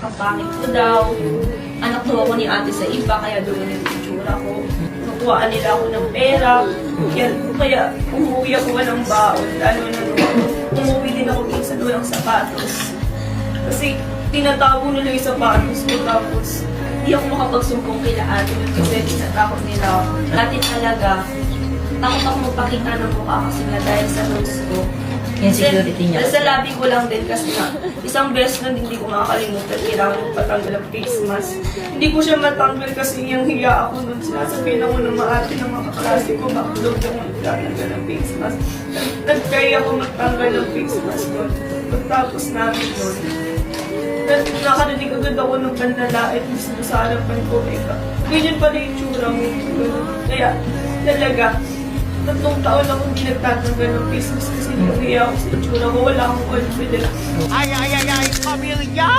ang pangit ko daw. Anak daw ako ni ate sa iba, kaya doon yung itsura ko. Nakuhaan nila ako ng pera. Kaya umuwi ako ng baon. Lalo na umuwi din ako minsan walang sapatos. Kasi tinatago nila yung sapatos ko, tapos hindi ako makapagsumbong kila ate kasi tinatakot nila ako. Dati talaga, takot ako magpakita ng mukha kasi nga dahil sa nose ko. Insecurity niya. Sa labi ko lang din kasi nga, isang beses na hindi ko makakalimutan, kailangan ko patanggal ang face mask. Hindi ko siya matanggal kasi yung hiya ako nun. Sinasabihin ako ng mga ate ng mga kaklase ko, baklog yung magtatanggal ng face mask. Nag-try ako magtanggal ng face mask doon. Pagtapos namin doon, nakarinig agad ako ng panlalait mismo sa harapan ko. Ganyan pala yung tsura mo. Kaya talaga, 3 taon ako hindi nagtatanggal ng face mask kasi nahiya ako sa itsura ko. Wala akong confidence. Ay, pamilya!